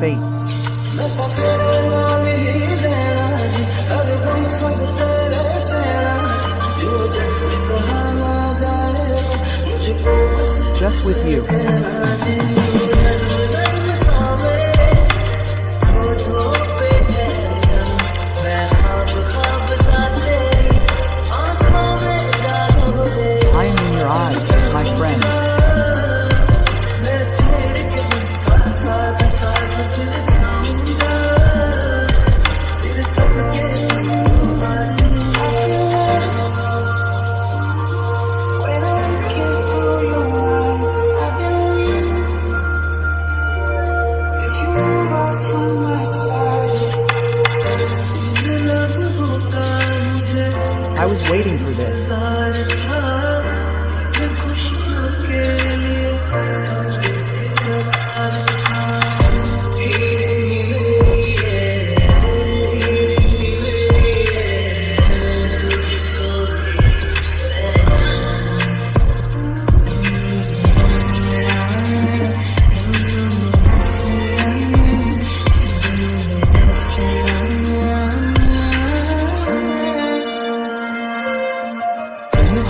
fate. Just with you. I am in your eyes, my friends. I was waiting for this.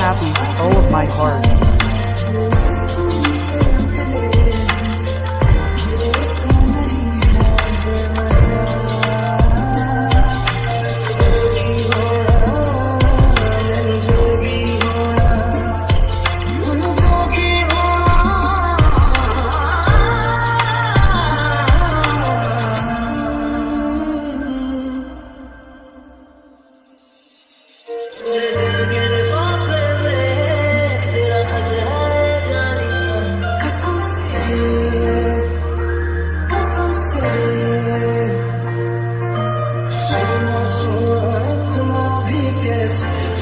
Happy, oh of my heart.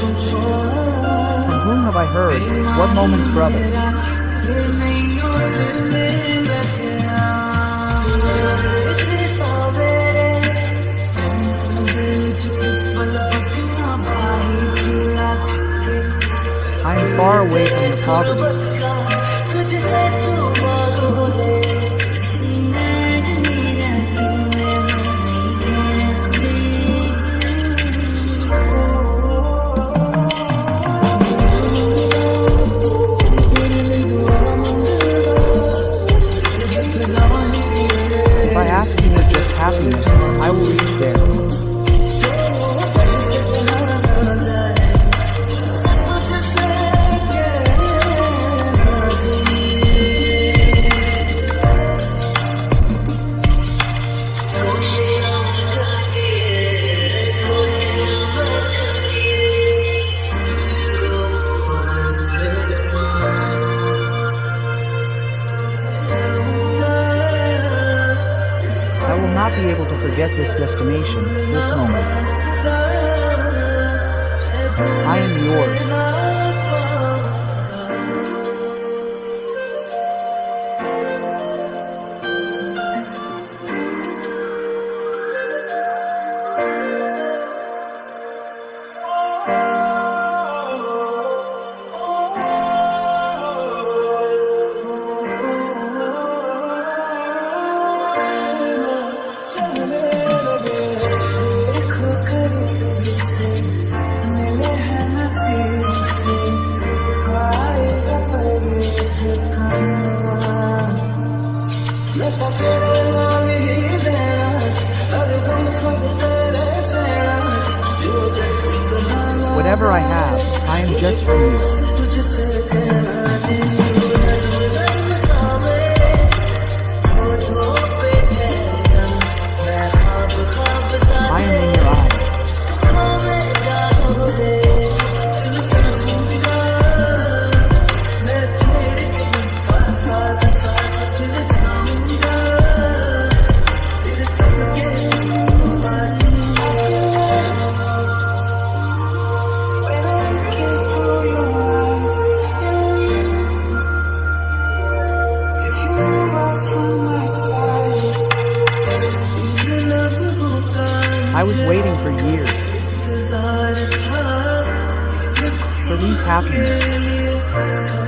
From whom have I heard? What moments, brother? I am far away from the poverty. If I ask you for just happiness, I will reach there. I will not be able to forget this destination, this moment. I am yours. Whatever I have, I am just for you. I am in your eyes. I was waiting for years for these happiness.